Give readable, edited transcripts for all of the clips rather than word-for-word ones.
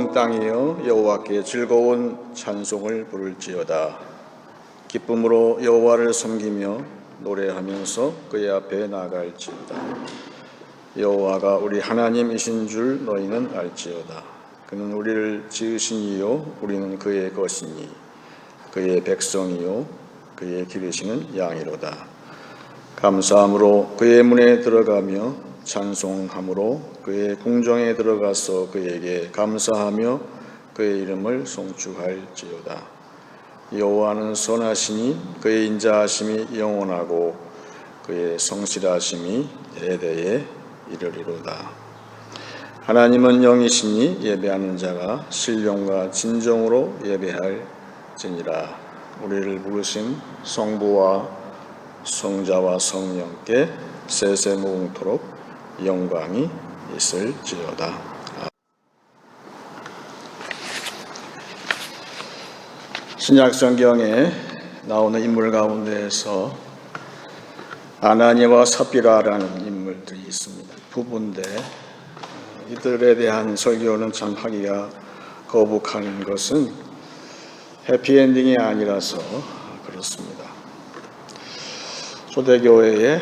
온 땅이여 여호와께 즐거운 찬송을 부를지어다. 기쁨으로 여호와를 섬기며 노래하면서 그의 앞에 나아갈지어다. 여호와가 우리 하나님이신 줄 너희는 알지어다. 그는 우리를 지으신 이요 우리는 그의 것이니 그의 백성이요 그의 기르시는 양이로다. 감사함으로 그의 문에 들어가며 찬송함으로 그의 궁정에 들어가서 그에게 감사하며 그의 이름을 송축할지어다. 여호와는 선하시니 그의 인자하심이 영원하고 그의 성실하심이 대대에 이르리로다. 하나님은 영이시니 예배하는 자가 신령과 진정으로 예배할지니라. 우리를 부르신 성부와 성자와 성령께 세세무궁토록 영광이 있을지어다. 신약 성경에 나오는 인물 가운데에서 아나니아와 삽비라라는 인물들이 있습니다. 부부인데 이들에 대한 설교는 참 하기가 거북한 것은 해피엔딩이 아니라서 그렇습니다. 초대교회에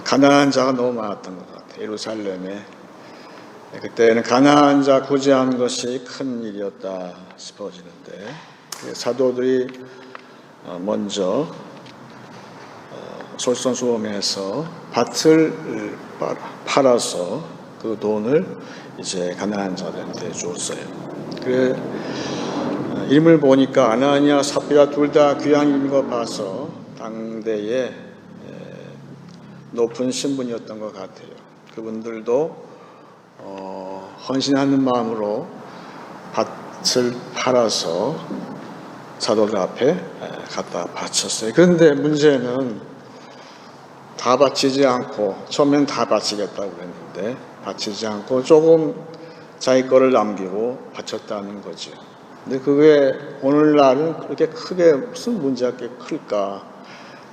가난한 자가 너무 많았던 것 같아요. 예루살렘에. 그때는 가난한 자 구제하는 것이 큰 일이었다 싶어지는데 사도들이 먼저 솔선수범해서 밭을 팔아서 그 돈을 이제 가난한 자들한테 줬어요. 그래 이름을 보니까 아나니아 삽비라 둘 다 귀한 이름인 거 봐서 당대에 높은 신분이었던 것 같아요. 그분들도 헌신하는 마음으로 밭을 팔아서 사도들 앞에 갖다 바쳤어요. 그런데 문제는 다 바치지 않고 처음엔 다 바치겠다고 그랬는데 바치지 않고 조금 자기 거를 남기고 바쳤다는 거죠. 근데 그게 오늘날은 그렇게 크게 무슨 문제가 그렇게 클까?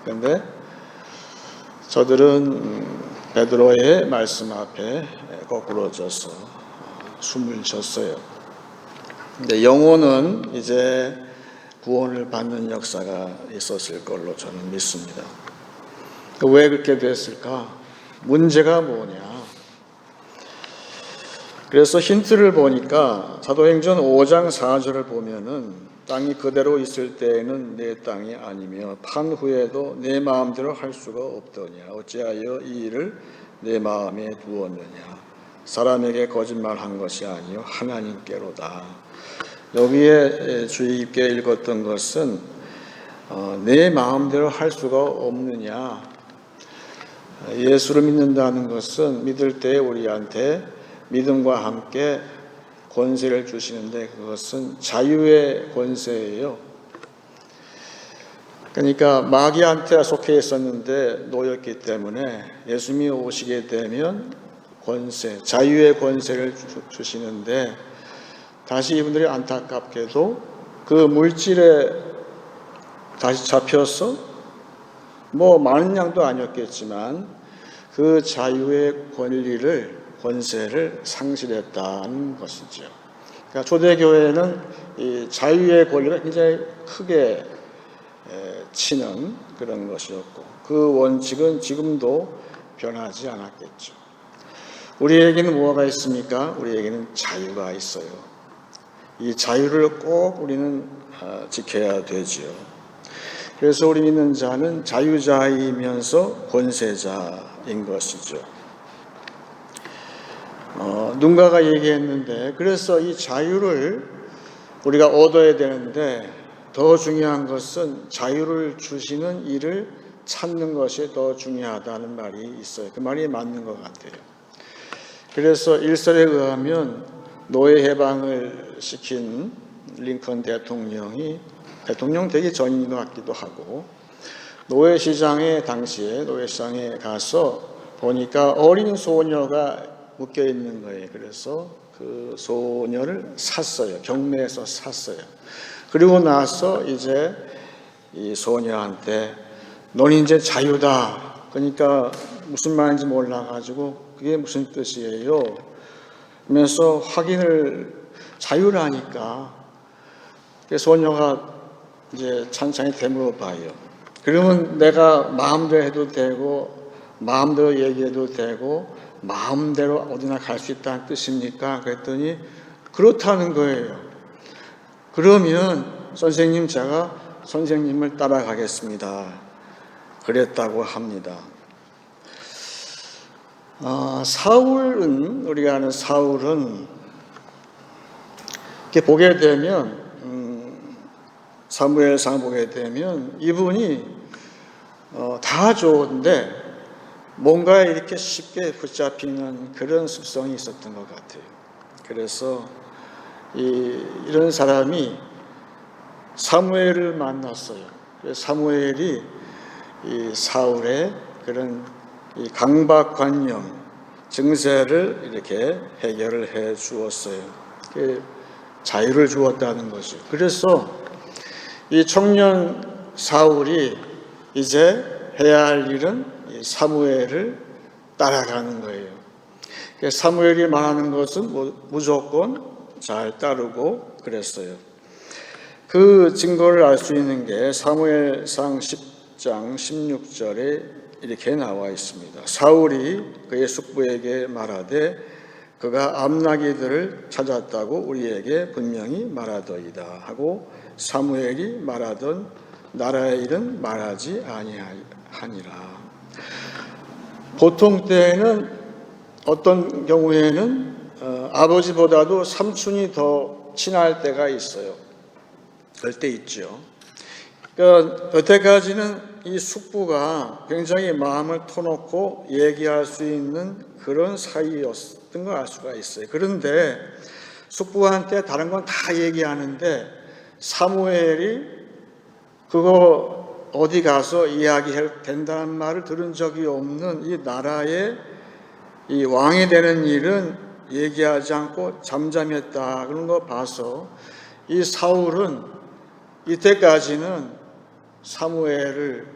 그런데 저들은 베드로의 말씀 앞에 거꾸러져서 숨을 쉬었어요. 근데 영혼은 이제 구원을 받는 역사가 있었을 걸로 저는 믿습니다. 왜 그렇게 됐을까? 문제가 뭐냐? 그래서 힌트를 보니까 사도행전 5장 4절을 보면은 땅이 그대로 있을 때에는 내 땅이 아니며 판 후에도 내 마음대로 할 수가 없더냐. 어찌하여 이 일을 내 마음에 두었느냐. 사람에게 거짓말한 것이 아니요 하나님께로다. 여기에 주의 깊게 읽었던 것은 내 마음대로 할 수가 없느냐. 예수를 믿는다는 것은 믿을 때 우리한테 믿음과 함께 권세를 주시는데 그것은 자유의 권세예요. 그러니까 마귀한테 속해 있었는데 놓였기 때문에 예수님이 오시게 되면 권세, 자유의 권세를 주시는데 다시 이분들이 안타깝게도 그 물질에 다시 잡혀서 뭐 많은 양도 아니었겠지만 그 자유의 권세를 상실했다는 것이죠. 그러니까 초대교회는 이 자유의 권리가 굉장히 크게 치는 그런 것이었고 그 원칙은 지금도 변하지 않았겠죠. 우리에게는 뭐가 있습니까? 우리에게는 자유가 있어요. 이 자유를 꼭 우리는 지켜야 되지요. 그래서 우리 믿는 자는 자유자이면서 권세자인 것이죠. 누군가가 얘기했는데 그래서 이 자유를 우리가 얻어야 되는데 더 중요한 것은 자유를 주시는 이를 찾는 것이 더 중요하다는 말이 있어요. 그 말이 맞는 것 같아요. 그래서 일설에 의하면 노예 해방을 시킨 링컨 대통령이 대통령 되기 전인 것 같기도 하고 노예시장에 당시에 노예시장에 가서 보니까 어린 소녀가 묶여 있는 거예요. 그래서 그 소녀를 샀어요. 경매에서 샀어요. 그리고 나서 이제 이 소녀한테 넌 이제 자유다. 그러니까 무슨 말인지 몰라가지고 그게 무슨 뜻이에요? 하면서 확인을 자유라니까. 소녀가 이제 찬찬히 되물어 봐요. 그러면 내가 마음대로 해도 되고 마음대로 얘기해도 되고 마음대로 어디나 갈 수 있다는 뜻입니까? 그랬더니 그렇다는 거예요. 그러면 선생님, 제가 선생님을 따라가겠습니다. 그랬다고 합니다. 사울은, 우리가 아는 사울은 이렇게 보게 되면 사무엘상 보게 되면 이분이 다 좋은데 뭔가 이렇게 쉽게 붙잡히는 그런 습성이 있었던 것 같아요. 그래서 이런 사람이 사무엘을 만났어요. 사무엘이 이 사울의 그런 이 강박관념 증세를 이렇게 해결을 해 주었어요. 자유를 주었다는 거죠. 그래서 이 청년 사울이 이제 해야 할 일은 이 사무엘을 따라가는 거예요. 사무엘이 말하는 것은 무조건 잘 따르고 그랬어요. 그 증거를 알 수 있는 게 사무엘상 10장 16절에 이렇게 나와 있습니다. 사울이 그의 숙부에게 말하되 그가 암나기들을 찾았다고 우리에게 분명히 말하더이다 하고 사무엘이 말하던 나라의 일은 말하지 아니하니라. 보통 때에는 어떤 경우에는 아버지보다도 삼촌이 더 친할 때가 있어요. 그럴 때 있죠. 그러니까 여태까지는 이 숙부가 굉장히 마음을 터놓고 얘기할 수 있는 그런 사이였던 걸 알 수가 있어요. 그런데 숙부한테 다른 건 다 얘기하는데 사무엘이 그거 어디 가서 이야기해도 된다는 말을 들은 적이 없는 이 나라의 이 왕이 되는 일은 얘기하지 않고 잠잠했다. 그런 거 봐서 이 사울은 이때까지는 사무엘을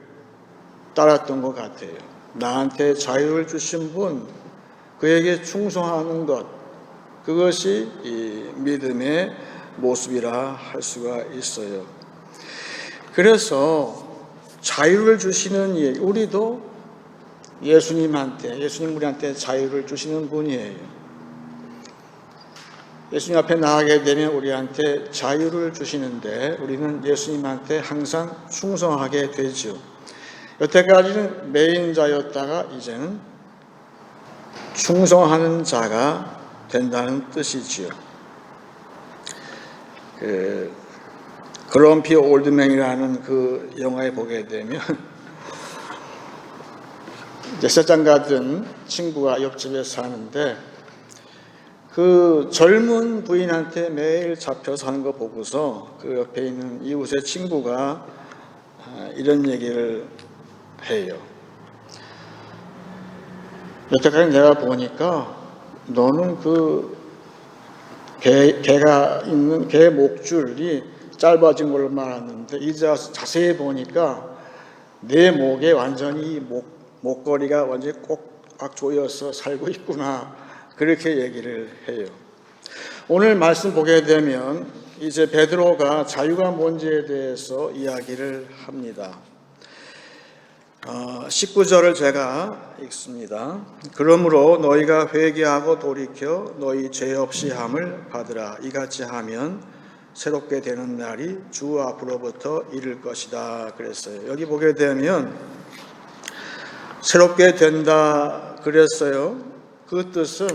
따랐던 것 같아요. 나한테 자유를 주신 분, 그에게 충성하는 것, 그것이 이 믿음의 모습이라 할 수가 있어요. 그래서 자유를 주시는 일, 우리도 예수님 우리한테 자유를 주시는 분이에요. 예수님 앞에 나가게 되면 우리한테 자유를 주시는데 우리는 예수님한테 항상 충성하게 되죠. 여태까지는 매인자였다가 이제는 충성하는 자가 된다는 뜻이지요. 그럼피 올드맨이라는 그 영화에 보게 되면 제사장 같은 친구가 옆집에 사는데 그 젊은 부인한테 매일 잡혀 사는 거 보고서 그 옆에 있는 이웃의 친구가 이런 얘기를 해요. 여태까지 내가 보니까 너는 그 개가 있는 개 목줄이 짧아진 걸로 말았는데 이제 와서 자세히 보니까 내 목에 완전히 목걸이가 완전히 꽉 조여서 살고 있구나. 그렇게 얘기를 해요. 오늘 말씀 보게 되면 이제 베드로가 자유가 뭔지에 대해서 이야기를 합니다. 19절을 제가 읽습니다. 그러므로 너희가 회개하고 돌이켜 너희 죄 없이 함을 받으라. 이같이 하면 새롭게 되는 날이 주 앞으로부터 이를 것이다. 그랬어요. 여기 보게 되면 새롭게 된다 그랬어요. 그 뜻은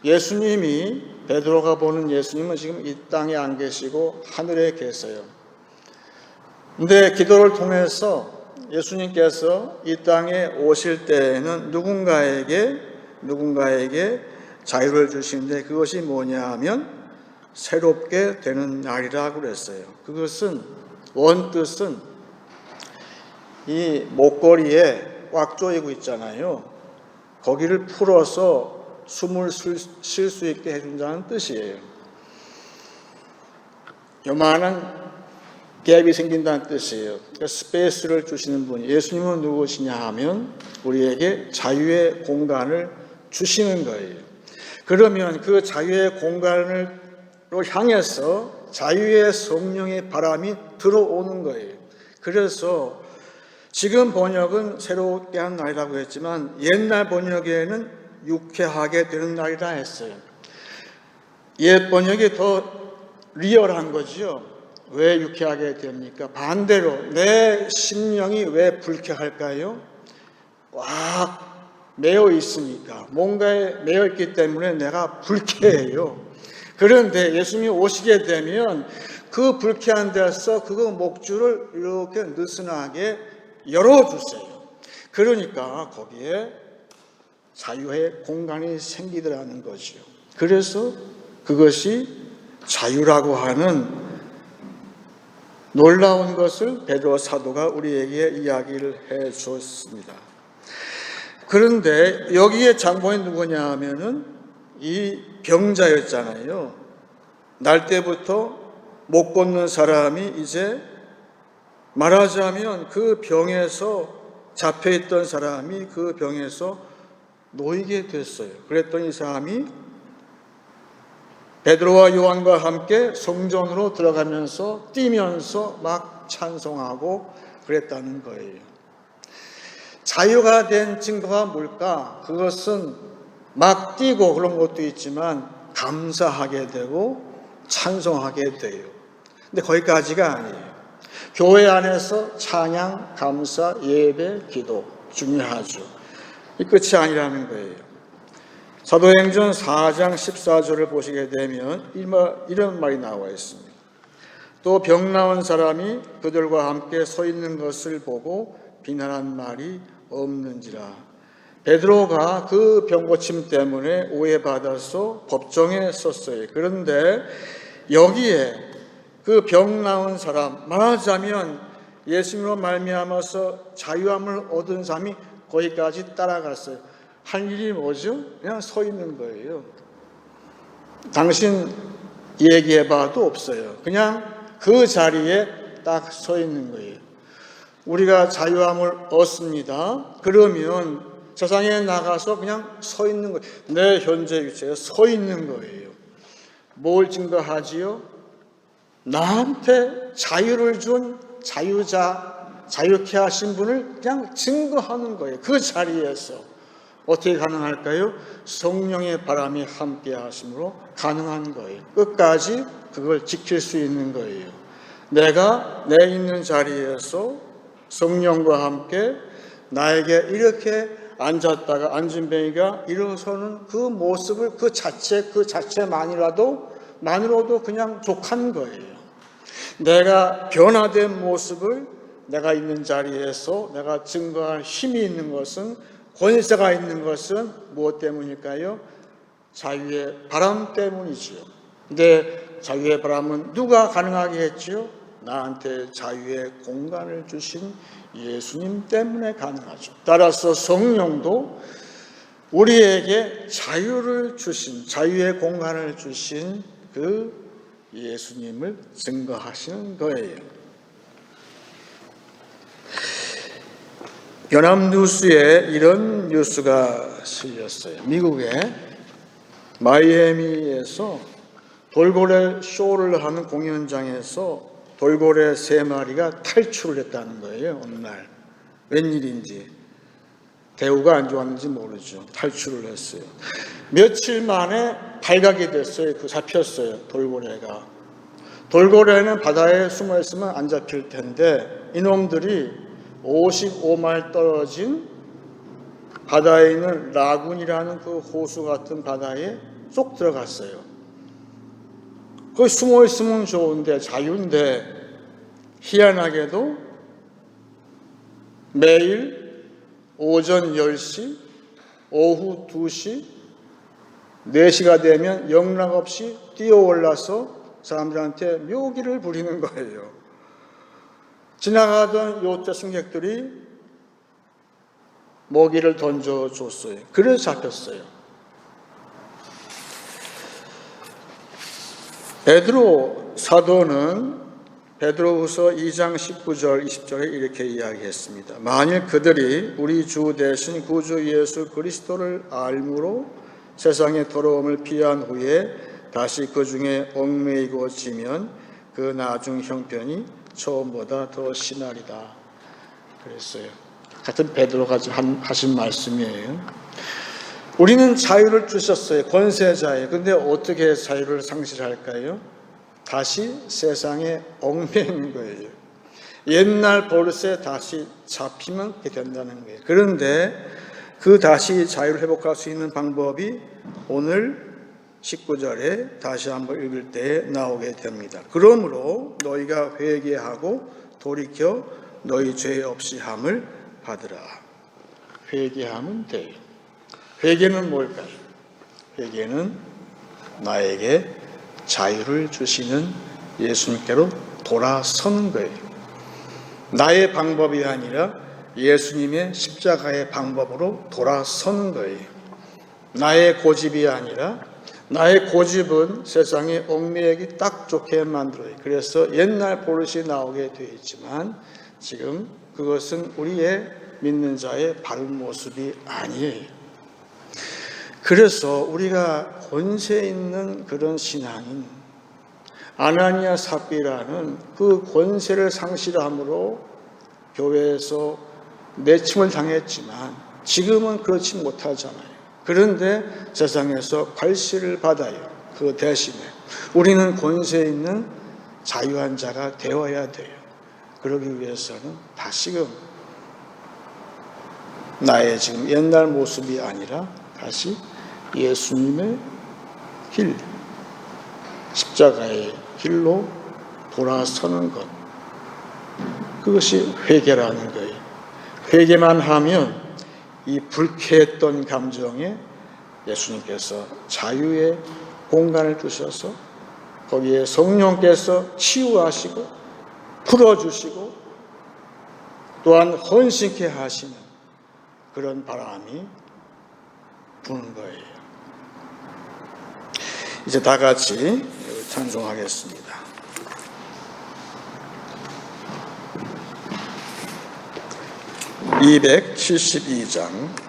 예수님이, 베드로가 보는 예수님은 지금 이 땅에 안 계시고 하늘에 계세요. 근데 기도를 통해서 예수님께서 이 땅에 오실 때에는 누군가에게 자유를 주시는데 그것이 뭐냐 하면 새롭게 되는 날이라고 그랬어요. 그것은 원뜻은 이 목걸이에 꽉 조이고 있잖아요. 거기를 풀어서 숨을 쉴 수 있게 해준다는 뜻이에요. 요만한 갭이 생긴다는 뜻이에요. 그러니까 스페이스를 주시는 분이, 예수님은 누구시냐 하면 우리에게 자유의 공간을 주시는 거예요. 그러면 그 자유의 공간으로 향해서 자유의 성령의 바람이 들어오는 거예요. 그래서 지금 번역은 새롭게 한 날이라고 했지만 옛날 번역에는 유쾌하게 되는 날이라 했어요. 옛 번역이 더 리얼한 거죠. 왜 유쾌하게 됩니까? 반대로 내 심령이 왜 불쾌할까요? 꽉 매여 있으니까, 뭔가에 매여 있기 때문에 내가 불쾌해요. 그런데 예수님이 오시게 되면 그 불쾌한 데서 그 목줄을 이렇게 느슨하게 열어주세요. 그러니까 거기에 자유의 공간이 생기더라는 거죠. 그래서 그것이 자유라고 하는 놀라운 것을 베드로 사도가 우리에게 이야기를 해 주었습니다. 그런데 여기에 장본이 누구냐 하면은 이 병자였잖아요. 날 때부터 못 걷는 사람이 이제 말하자면 그 병에서 잡혀있던 사람이 그 병에서 놓이게 됐어요. 그랬더니 이 사람이 베드로와 요한과 함께 성전으로 들어가면서 뛰면서 막 찬송하고 그랬다는 거예요. 자유가 된 증거가 뭘까? 그것은 막 뛰고 그런 것도 있지만 감사하게 되고 찬송하게 돼요. 근데 거기까지가 아니에요. 교회 안에서 찬양, 감사, 예배, 기도 중요하죠. 이 끝이 아니라는 거예요. 사도행전 4장 14절을 보시게 되면 이런 말이 나와 있습니다. 또 병 나은 사람이 그들과 함께 서 있는 것을 보고 비난한 말이 없는지라. 베드로가 그 병고침 때문에 오해받아서 법정에 섰어요. 그런데 여기에 그 병 나은 사람, 말하자면 예수님으로 말미암아서 자유함을 얻은 사람이 거기까지 따라갔어요. 할 일이 뭐죠? 그냥 서 있는 거예요. 당신 얘기해봐도 없어요. 그냥 그 자리에 딱 서 있는 거예요. 우리가 자유함을 얻습니다. 그러면 세상에 나가서 그냥 서 있는 거예요. 내 현재 위치에 서 있는 거예요. 뭘 증거하지요? 나한테 자유를 준 자유자, 자유케 하신 분을 그냥 증거하는 거예요. 그 자리에서. 어떻게 가능할까요? 성령의 바람이 함께 하심으로 가능한 거예요. 끝까지 그걸 지킬 수 있는 거예요. 내가 내 있는 자리에서 성령과 함께 나에게 이렇게 앉았다가 앉은 뱅이가 일어서는 그 모습을 그 자체만으로도 그냥 족한 거예요. 내가 변화된 모습을 내가 있는 자리에서 내가 증거할 힘이 있는 것은, 권세가 있는 것은 무엇 때문일까요? 자유의 바람 때문이지요. 근데 자유의 바람은 누가 가능하게 했지요? 나한테 자유의 공간을 주신 예수님 때문에 가능하죠. 따라서 성령도 우리에게 자유를 주신, 자유의 공간을 주신 그 예수님을 증거하시는 거예요. 연합뉴스에 이런 뉴스가 실렸어요. 미국의 마이애미에서 돌고래 쇼를 하는 공연장에서 돌고래 3마리가 탈출을 했다는 거예요. 어느 날 웬일인지 대우가 안 좋았는지 모르죠. 탈출을 했어요. 며칠 만에 발각이 됐어요. 잡혔어요. 돌고래가. 돌고래는 바다에 숨어 있으면 안 잡힐 텐데 이놈들이 55마일 떨어진 바다에 있는 라군이라는 그 호수 같은 바다에 쏙 들어갔어요. 거기 숨어 있으면 좋은데 자유인데 희한하게도 매일 오전 10시, 오후 2시, 4시가 되면 영락없이 뛰어올라서 사람들한테 묘기를 부리는 거예요. 지나가던 요트 승객들이 먹이를 던져줬어요. 그래서 잡혔어요. 베드로 사도는 베드로후서 2장 19절 20절에 이렇게 이야기했습니다. 만일 그들이 우리 주 대신 구주 예수 그리스도를 알므로 세상의 더러움을 피한 후에 다시 그 중에 얽매이고 지면 그 나중 형편이 처음보다 더 심하리다 그랬어요. 같은 베드로가 하신 말씀이에요. 우리는 자유를 주셨어요. 권세자예요. 근데 어떻게 자유를 상실할까요? 다시 세상에 얽매이는 거예요. 옛날 버릇에 다시 잡히면 그렇게 된다는 거예요. 그런데 그 다시 자유를 회복할 수 있는 방법이 오늘 19절에 다시 한번 읽을 때 나오게 됩니다. 그러므로 너희가 회개하고 돌이켜 너희 죄 없이 함을 받으라. 회개하면 돼요. 회개는 뭘까요? 회개는 나에게 자유를 주시는 예수님께로 돌아서는 거예요. 나의 방법이 아니라 예수님의 십자가의 방법으로 돌아서는 거예요. 나의 고집이 아니라 나의 고집은 세상에 얽매이기 딱 좋게 만들어요. 그래서 옛날 버릇이 나오게 되어 있지만 지금 그것은 우리의 믿는 자의 바른 모습이 아니에요. 그래서 우리가 권세 있는 그런 신앙인 아나니아 삽비라는 그 권세를 상실함으로 교회에서 내침을 당했지만 지금은 그렇지 못하잖아요. 그런데 세상에서 괄시를 받아요. 그 대신에 우리는 권세 있는 자유한 자가 되어야 돼요. 그러기 위해서는 다시금 나의 지금 옛날 모습이 아니라 다시 예수님의 길, 십자가의 길로 돌아서는 것, 그것이 회개라는 거예요. 회개만 하면 이 불쾌했던 감정에 예수님께서 자유의 공간을 두셔서 거기에 성령께서 치유하시고 풀어주시고 또한 헌신케 하시는 그런 바람이 부는 거예요. 이제 다 같이 찬송하겠습니다. 272장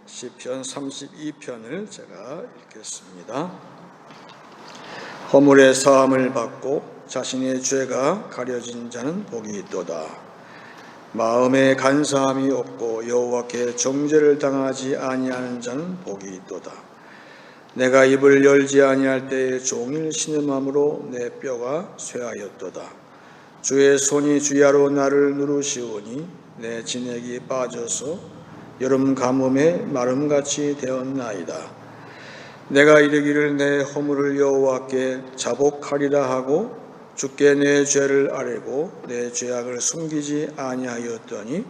시편 32편을 제가 읽겠습니다. 허물의 사함을 받고 자신의 죄가 가려진 자는 복이 있도다. 마음에 간사함이 없고 여호와께 정죄를 당하지 아니하는 자는 복이 있도다. 내가 입을 열지 아니할 때에 종일 신음함으로 내 뼈가 쇠하였도다. 주의 손이 주야로 나를 누르시오니 내 진액이 빠져서 여름 가뭄에 마름같이 되었나이다. 내가 이르기를 내 허물을 여호와께 자복하리라 하고 주께 내 죄를 아뢰고 내 죄악을 숨기지 아니하였더니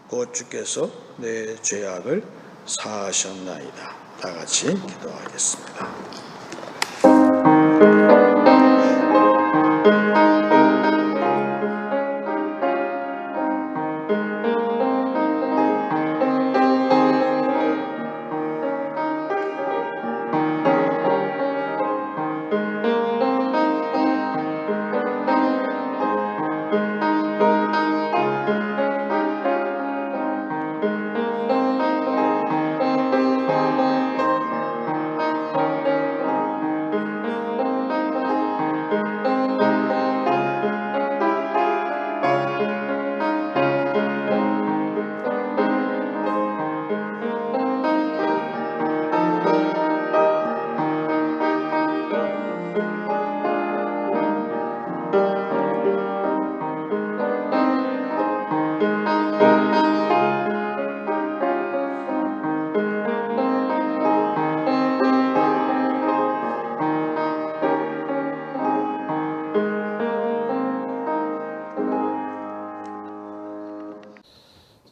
곧 주께서 내 죄악을 사하셨나이다. 다 같이 기도하겠습니다.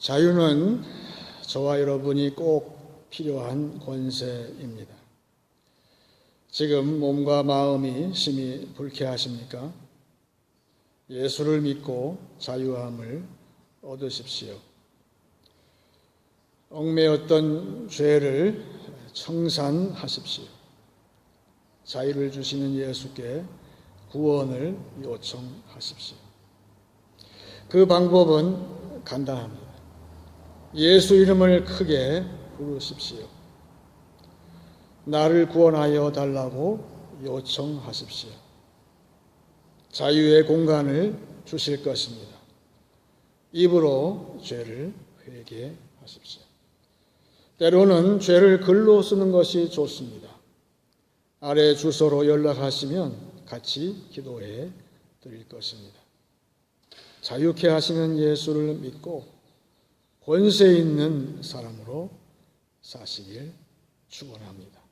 자유는 저와 여러분이 꼭 필요한 권세입니다. 지금 몸과 마음이 심히 불쾌하십니까? 예수를 믿고 자유함을 얻으십시오. 얽매였던 죄를 청산하십시오. 자유를 주시는 예수께 구원을 요청하십시오. 그 방법은 간단합니다. 예수 이름을 크게 부르십시오. 나를 구원하여 달라고 요청하십시오. 자유의 공간을 주실 것입니다. 입으로 죄를 회개하십시오. 때로는 죄를 글로 쓰는 것이 좋습니다. 아래 주소로 연락하시면 같이 기도해 드릴 것입니다. 자유케 하시는 예수를 믿고 권세 있는 사람으로 사시길 축원합니다.